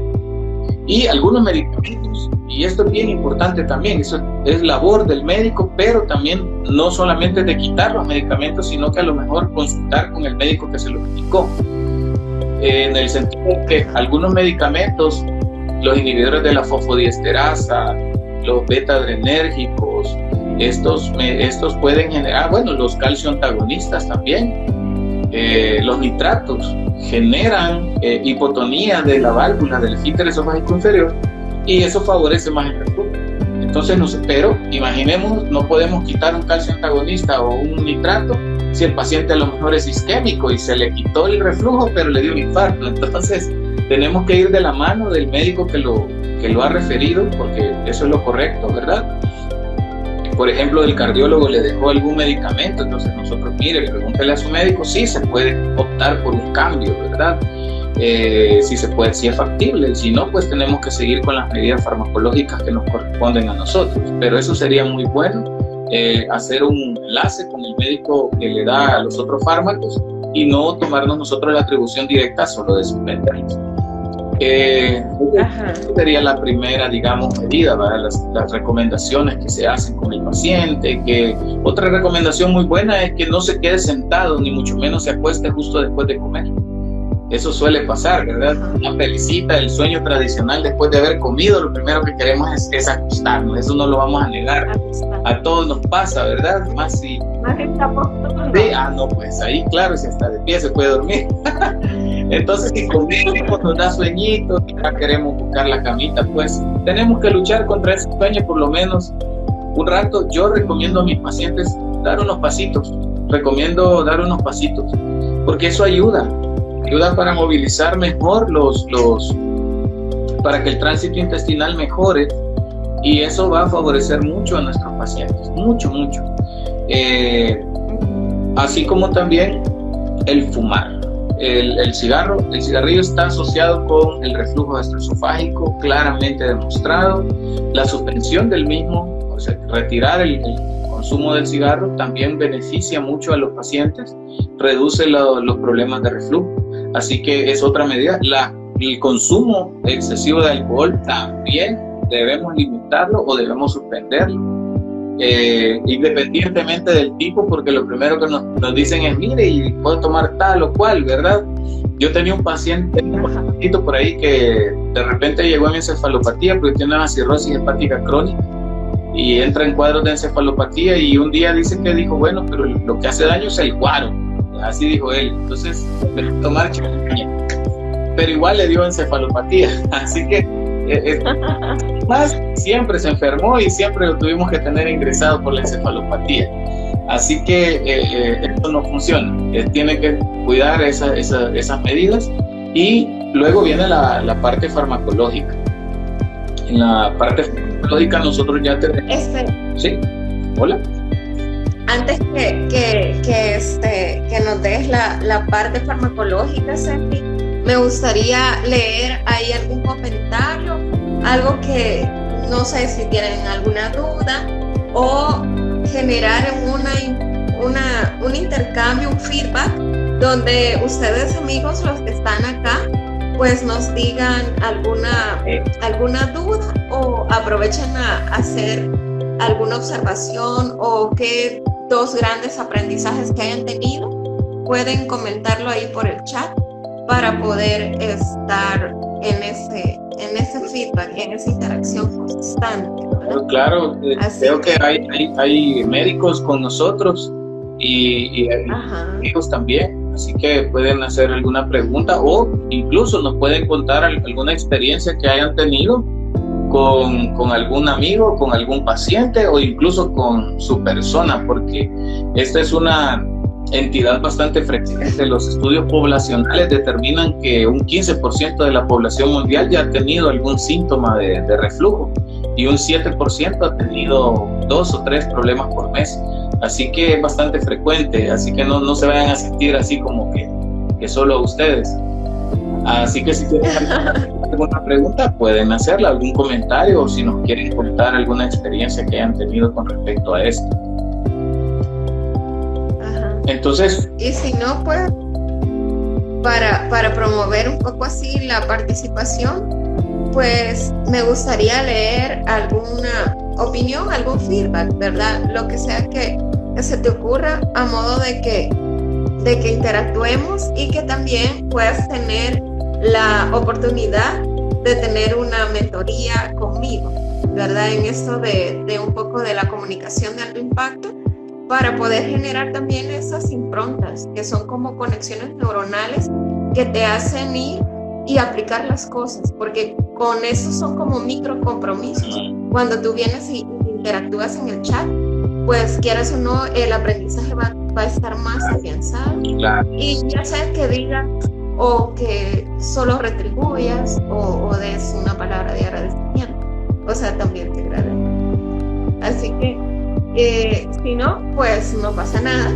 Y algunos medicamentos, y esto es bien importante también, eso es labor del médico, pero también no solamente de quitar los medicamentos, sino que a lo mejor consultar con el médico que se lo indicó. En el sentido de que algunos medicamentos, los inhibidores de la fosfodiesterasa, los beta-adrenérgicos, estos pueden generar, bueno, los calcio antagonistas también, los nitratos generan hipotonía de la válvula del esfínter esofágico inferior y eso favorece más el reflujo. Entonces, pero imaginemos, no podemos quitar un calcio antagonista o un nitrato si el paciente a lo mejor es isquémico y se le quitó el reflujo pero le dio un infarto. Entonces tenemos que ir de la mano del médico que lo ha referido, porque eso es lo correcto, ¿verdad? Por ejemplo, el cardiólogo le dejó algún medicamento, entonces nosotros, mire, pregúntele a su médico si se puede optar por un cambio, ¿verdad? Si se puede, si es factible, si no, pues tenemos que seguir con las medidas farmacológicas que nos corresponden a nosotros, pero eso sería muy bueno, hacer un enlace con el médico que le da los otros fármacos y no tomarnos nosotros la atribución directa solo de suspenderlos. Sería la primera, digamos, medida, ¿verdad? Las recomendaciones que se hacen con el paciente. Que otra recomendación muy buena es que no se quede sentado, ni mucho menos se acueste justo después de comer. Eso suele pasar, ¿verdad? Una pelicita, el sueño tradicional después de haber comido, lo primero que queremos es acostarnos. Eso no lo vamos a negar. A todos nos pasa, ¿verdad? Más si... Sí, no, pues ahí, claro, si hasta de pie se puede dormir. Entonces, si comemos, nos da sueñito, y ya queremos buscar la camita, pues tenemos que luchar contra ese sueño por lo menos un rato. Yo recomiendo a mis pacientes dar unos pasitos, porque eso ayuda para movilizar mejor para que el tránsito intestinal mejore, y eso va a favorecer mucho a nuestros pacientes, mucho. Así como también el fumar. El cigarrillo está asociado con el reflujo gastroesofágico, claramente demostrado. La suspensión del mismo, o sea, retirar el consumo del cigarro también beneficia mucho a los pacientes, reduce los problemas de reflujo. Así que es otra medida. El consumo excesivo de alcohol también debemos limitarlo o debemos suspenderlo. Independientemente del tipo, porque lo primero que nos dicen es, mire, y puedo tomar tal o cual, ¿verdad? Yo tenía un paciente por ahí que de repente llegó en encefalopatía porque tiene una cirrosis hepática crónica y entra en cuadros de encefalopatía, y un día dijo, bueno, pero lo que hace daño es el guaro, así dijo él. Entonces empezó a tomar champaña, pero igual le dio encefalopatía, así que más siempre se enfermó y siempre lo tuvimos que tener ingresado por la encefalopatía. Así que esto no funciona. Tiene que cuidar esas medidas, y luego viene la parte farmacológica. En la parte farmacológica nosotros ya tenemos... ¿Sí? Hola. Antes que nos des la parte farmacológica, Sergi, me gustaría leer ahí algún comentario, algo que no sé si tienen alguna duda, o generar un intercambio, un feedback, donde ustedes, amigos, los que están acá, pues nos digan alguna duda, o aprovechen a hacer alguna observación, o qué dos grandes aprendizajes que hayan tenido. Pueden comentarlo ahí por el chat para poder estar en ese feedback, en esa interacción constante, ¿verdad? Claro, creo que hay médicos con nosotros y amigos también, así que pueden hacer alguna pregunta, o incluso nos pueden contar alguna experiencia que hayan tenido con algún amigo, con algún paciente, o incluso con su persona, porque esta es una entidad bastante frecuente. Los estudios poblacionales determinan que un 15% de la población mundial ya ha tenido algún síntoma de reflujo, y un 7% ha tenido 2 o 3 problemas por mes. Así que es bastante frecuente, así que no se vayan a sentir así como que solo a ustedes. Así que si tienen alguna pregunta pueden hacerla, algún comentario, o si nos quieren contar alguna experiencia que hayan tenido con respecto a esto. Entonces, y si no, pues para promover un poco así la participación, pues me gustaría leer alguna opinión, algún feedback, ¿verdad? Lo que sea que se te ocurra, a modo de que interactuemos y que también puedas tener la oportunidad de tener una mentoría conmigo, ¿verdad? En esto de un poco de la comunicación de alto impacto, para poder generar también esas improntas que son como conexiones neuronales que te hacen ir y aplicar las cosas, porque con eso son como micro compromisos. Cuando tú vienes y interactúas en el chat, pues quieras o no, el aprendizaje va a estar más afianzado. Claro. Y ya sea que digas o que solo retribuyas o des una palabra de agradecimiento, o sea, también te agradezco. Así que si no, pues no pasa nada.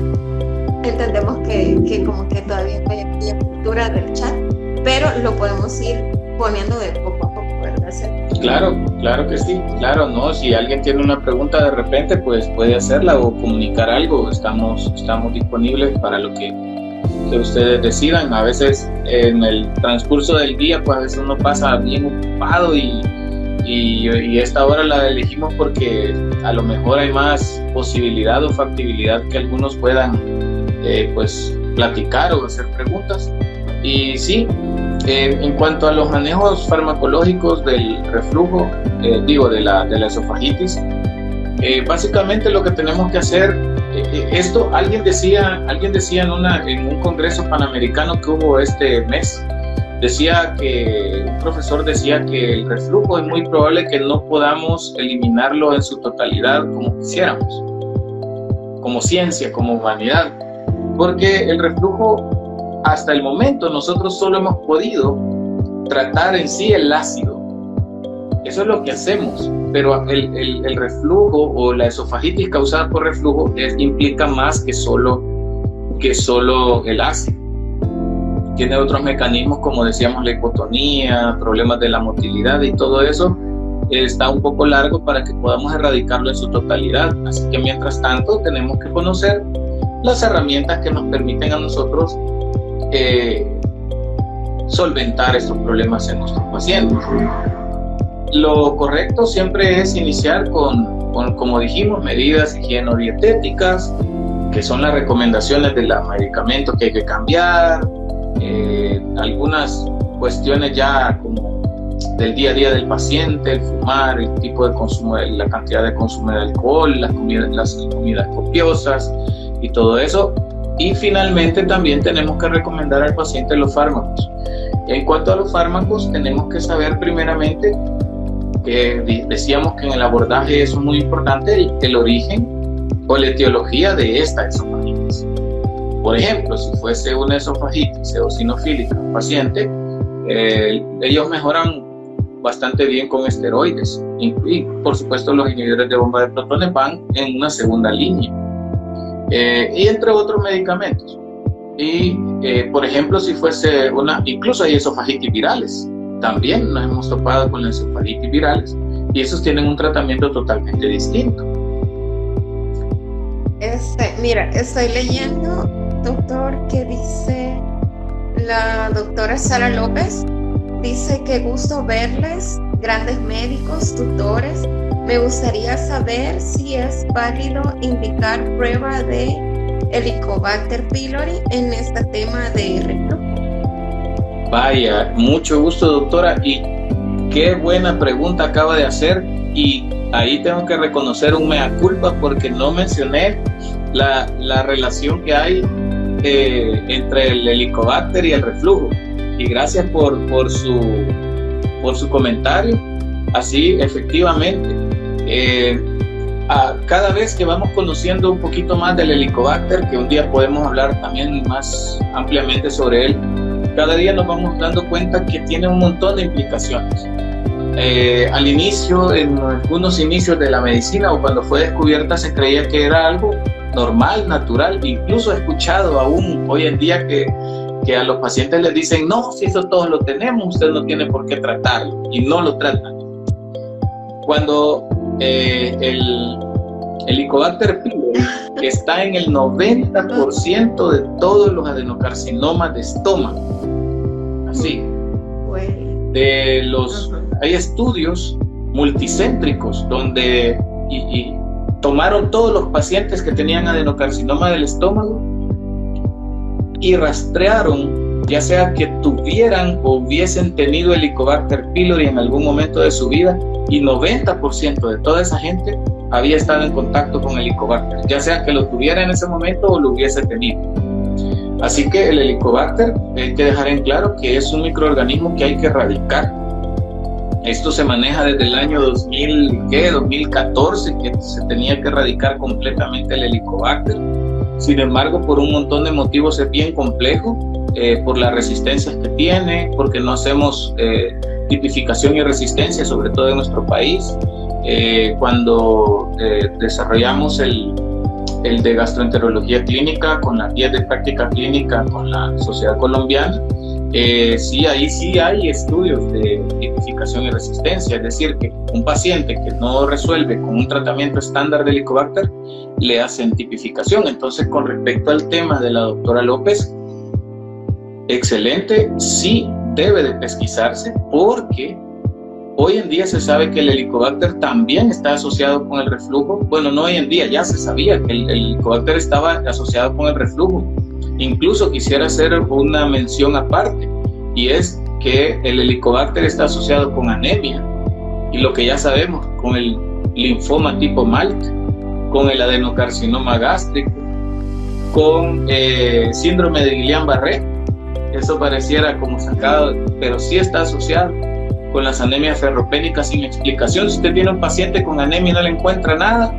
Entendemos que como que todavía no hay aquella cultura del chat, pero lo podemos ir poniendo de poco a poco, ¿verdad? Claro que sí, claro, ¿no? Si alguien tiene una pregunta de repente, pues puede hacerla o comunicar algo. Estamos disponibles para lo que ustedes decidan. A veces en el transcurso del día, pues a veces uno pasa bien ocupado y esta hora la elegimos porque a lo mejor hay más posibilidad o factibilidad que algunos puedan pues platicar o hacer preguntas. Y sí, en cuanto a los manejos farmacológicos del reflujo, de la esofagitis, básicamente lo que tenemos que hacer, esto alguien decía en un congreso panamericano que hubo este mes, un profesor decía que el reflujo es muy probable que no podamos eliminarlo en su totalidad como quisiéramos, como ciencia, como humanidad, porque el reflujo, hasta el momento, nosotros solo hemos podido tratar en sí el ácido. Eso es lo que hacemos, pero el reflujo o la esofagitis causada por reflujo implica más que solo el ácido. Tiene otros mecanismos, como decíamos, la hipotonía, problemas de la motilidad y todo eso. Está un poco largo para que podamos erradicarlo en su totalidad. Así que mientras tanto tenemos que conocer las herramientas que nos permiten a nosotros solventar estos problemas en nuestros pacientes. Lo correcto siempre es iniciar con como dijimos, medidas higienodietéticas, que son las recomendaciones de los medicamentos que hay que cambiar, algunas cuestiones ya como del día a día del paciente, el fumar, el tipo de consumo, la cantidad de consumo de alcohol, las comidas copiosas y todo eso. Y finalmente también tenemos que recomendar al paciente los fármacos. En cuanto a los fármacos, tenemos que saber primeramente que decíamos que en el abordaje es muy importante el origen o la etiología de esta esofagitis. Por ejemplo, si fuese una esofagitis eosinofílica paciente, ellos mejoran bastante bien con esteroides y por supuesto los inhibidores de bomba de protones van en una segunda línea, y entre otros medicamentos. Y por ejemplo, si fuese incluso hay esofagitis virales, también nos hemos topado con las esofagitis virales y esos tienen un tratamiento totalmente distinto. Mira, estoy leyendo, doctor, que dice la doctora Sara López. Dice que gusto verles, grandes médicos, tutores. Me gustaría saber si es válido indicar prueba de Helicobacter pylori en este tema de reflujo. Vaya, mucho gusto, doctora, y qué buena pregunta acaba de hacer, y ahí tengo que reconocer un mea culpa porque no mencioné la relación que hay entre el Helicobacter y el reflujo. Y gracias por su comentario. Así, efectivamente, cada vez que vamos conociendo un poquito más del Helicobacter, que un día podemos hablar también más ampliamente sobre él, cada día nos vamos dando cuenta que tiene un montón de implicaciones. Al inicio, en algunos inicios de la medicina o cuando fue descubierta, se creía que era algo normal, natural. Incluso he escuchado aún hoy en día que a los pacientes les dicen: no, si eso todos lo tenemos, usted no tiene por qué tratarlo, y no lo tratan. Cuando el Helicobacter pylori está en el 90% de todos los adenocarcinomas de estómago. Así. Hay estudios multicéntricos donde tomaron todos los pacientes que tenían adenocarcinoma del estómago y rastrearon, ya sea que tuvieran o hubiesen tenido Helicobacter pylori en algún momento de su vida, y 90% de toda esa gente había estado en contacto con Helicobacter, ya sea que lo tuviera en ese momento o lo hubiese tenido. Así que el Helicobacter, hay que dejar en claro que es un microorganismo que hay que erradicar. Esto se maneja desde el año 2014, que se tenía que erradicar completamente el Helicobacter. Sin embargo, por un montón de motivos es bien complejo, por las resistencias que tiene, porque no hacemos tipificación y resistencia, sobre todo en nuestro país. Cuando desarrollamos el de gastroenterología clínica con las guías de práctica clínica con la Sociedad Colombiana, sí, ahí sí hay estudios de tipificación y resistencia, es decir, que un paciente que no resuelve con un tratamiento estándar de Helicobacter, le hacen tipificación. Entonces, con respecto al tema de la doctora López, excelente, sí debe de pesquisarse, porque hoy en día se sabe que el Helicobacter también está asociado con el reflujo. Bueno, no hoy en día, ya se sabía que el Helicobacter estaba asociado con el reflujo. Incluso quisiera hacer una mención aparte, y es que el Helicobacter está asociado con anemia, y lo que ya sabemos, con el linfoma tipo MALT, con el adenocarcinoma gástrico, con síndrome de Guillain-Barré. Eso pareciera como sacado, pero sí está asociado con las anemias ferropénicas sin explicación. Si usted tiene un paciente con anemia y no le encuentra nada,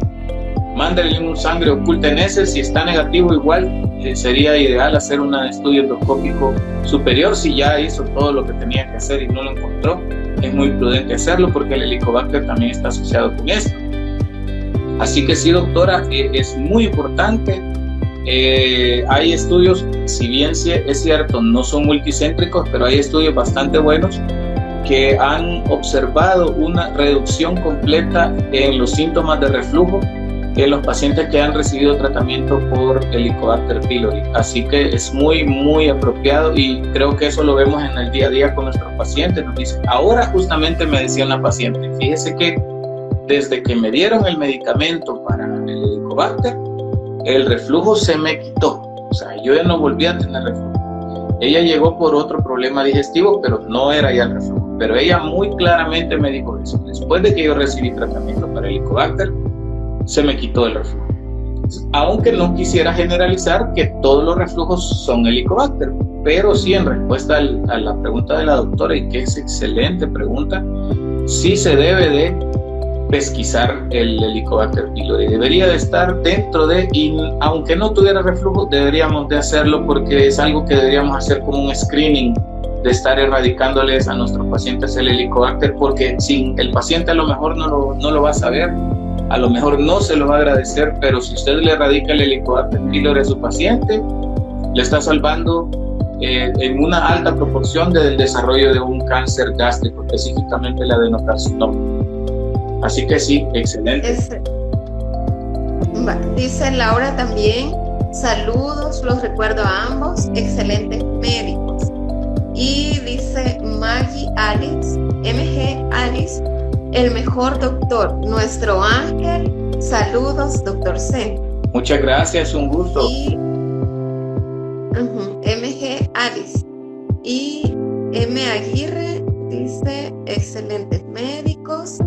mándale un sangre oculta en ese. Si está negativo, igual sería ideal hacer un estudio endoscópico superior. Si ya hizo todo lo que tenía que hacer y no lo encontró, es muy prudente hacerlo, porque el Helicobacter también está asociado con esto. Así que sí, doctora, es muy importante. Hay estudios, si bien es cierto, no son multicéntricos, pero hay estudios bastante buenos que han observado una reducción completa en los síntomas de reflujo en los pacientes que han recibido tratamiento por Helicobacter pylori. Así que es muy, muy apropiado, y creo que eso lo vemos en el día a día con nuestros pacientes. Nos dicen, ahora justamente me decía una paciente, fíjese que desde que me dieron el medicamento para el Helicobacter, el reflujo se me quitó. O sea, yo ya no volví a tener reflujo. Ella llegó por otro problema digestivo, pero no era ya el reflujo. Pero ella muy claramente me dijo eso. Después de que yo recibí tratamiento para el Helicobacter, se me quitó el reflujo. Aunque no quisiera generalizar que todos los reflujos son Helicobacter, pero sí, en respuesta a la pregunta de la doctora, y que es excelente pregunta, sí se debe de pesquisar el Helicobacter pylori. Debería de estar dentro de, y aunque no tuviera reflujo, deberíamos de hacerlo, porque es algo que deberíamos hacer como un screening, de estar erradicándoles a nuestros pacientes el Helicobacter, porque sin el paciente a lo mejor no lo va a saber, a lo mejor no se lo va a agradecer, pero si usted le erradica el Helicobacter pylori a su paciente, le está salvando en una alta proporción del desarrollo de un cáncer gástrico, específicamente el adenocarcinoma. Así que sí, excelente. Dice Laura también, saludos, los recuerdo a ambos, excelentes médicos. Y dice Maggie Alice, MG Alice, el mejor doctor, nuestro ángel, saludos, doctor C. Muchas gracias, un gusto. Y MG Alice. Y M Aguirre dice, excelentes médicos.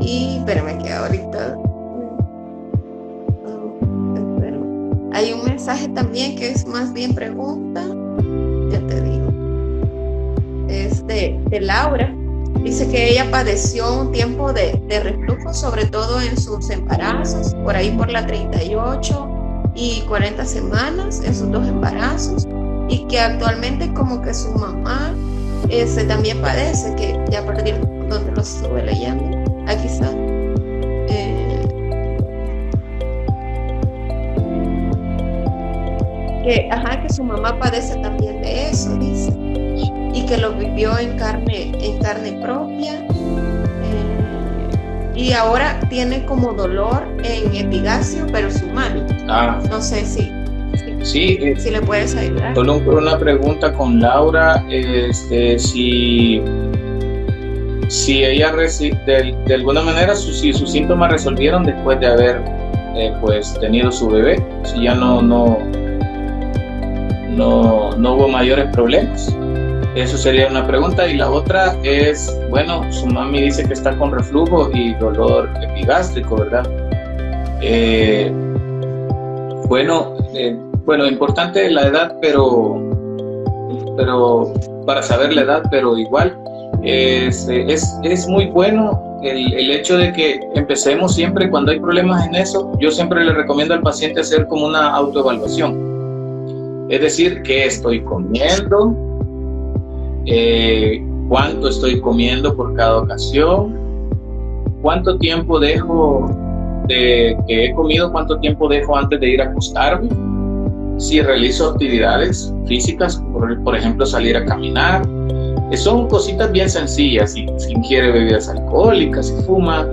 Y espérame que ahorita hay un mensaje también que es más bien pregunta, ya te digo, es de Laura. Dice que ella padeció un tiempo de reflujo, sobre todo en sus embarazos, por ahí por las 38 y 40 semanas en sus 2 embarazos, y que actualmente como que su mamá también padece, que ya perdí donde lo estuve leyendo. Aquí está. Que su mamá padece también de eso, dice, y que lo vivió en carne propia, y ahora tiene como dolor en epigacio, pero su mami. No sé si le puedes ayudar. Solo una pregunta con Laura, si ella de alguna manera si sus síntomas resolvieron después de haber pues tenido su bebé, si ya no hubo mayores problemas. Eso sería una pregunta. Y la otra es, bueno, su mami dice que está con reflujo y dolor epigástrico, ¿verdad? Bueno, importante la edad, pero para saber la edad, pero igual es muy bueno el hecho de que empecemos siempre, cuando hay problemas en eso, yo siempre le recomiendo al paciente hacer como una autoevaluación. Es decir, ¿qué estoy comiendo? ¿Cuánto estoy comiendo por cada ocasión? ¿Cuánto tiempo dejo que he comido? ¿Cuánto tiempo dejo antes de ir a acostarme? Si realizo actividades físicas, por ejemplo, salir a caminar. Son cositas bien sencillas. Si ingiere bebidas alcohólicas, si fuma.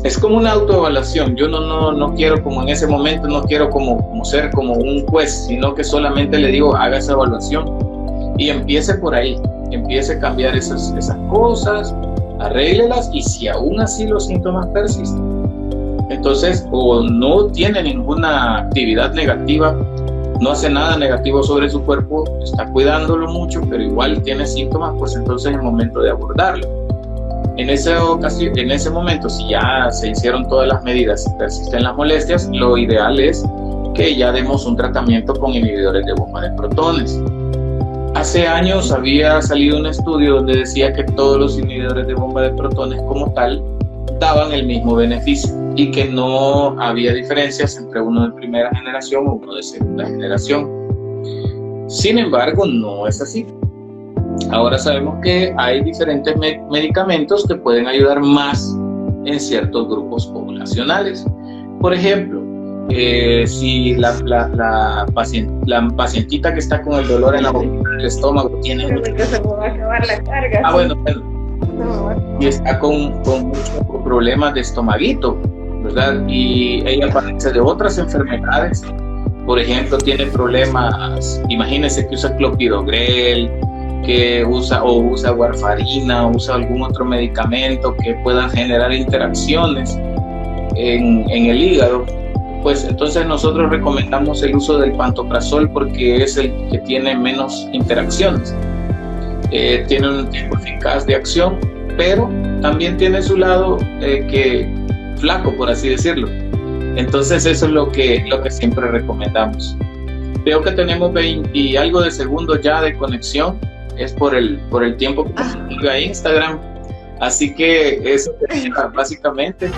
Es como una autoevaluación. Yo no quiero, como en ese momento, no quiero como ser como un juez, sino que solamente le digo, haga esa evaluación y empiece por ahí. Empiece a cambiar esas cosas, arréglelas, y si aún así los síntomas persisten, entonces, o no tiene ninguna actividad negativa, no hace nada negativo sobre su cuerpo, está cuidándolo mucho, pero igual tiene síntomas, pues entonces es el momento de abordarlo. En esa ocasión, en ese momento, si ya se hicieron todas las medidas y persisten las molestias, lo ideal es que ya demos un tratamiento con inhibidores de bomba de protones. Hace años había salido un estudio donde decía que todos los inhibidores de bomba de protones como tal daban el mismo beneficio y que no había diferencias entre uno de primera generación o uno de segunda generación. Sin embargo, no es así. Ahora sabemos que hay diferentes medicamentos que pueden ayudar más en ciertos grupos poblacionales. Por ejemplo, si la pacientita que está con el dolor en la boca del estómago tiene que se me va a acabar la carga. Bueno, y está con muchos problemas de estomaguito, ¿verdad? Y ella padece de otras enfermedades. Por ejemplo, tiene problemas, imagínense que usa clopidogrel, que usa warfarina, usa algún otro medicamento que pueda generar interacciones en el hígado. Pues entonces nosotros recomendamos el uso del pantoprazol porque es el que tiene menos interacciones. Tiene un tiempo eficaz de acción, pero también tiene su lado flaco, por así decirlo. Entonces eso es lo que siempre recomendamos. Veo que tenemos 20 y algo de segundos ya de conexión, es por el tiempo que tengo a Instagram. Así que eso sería básicamente.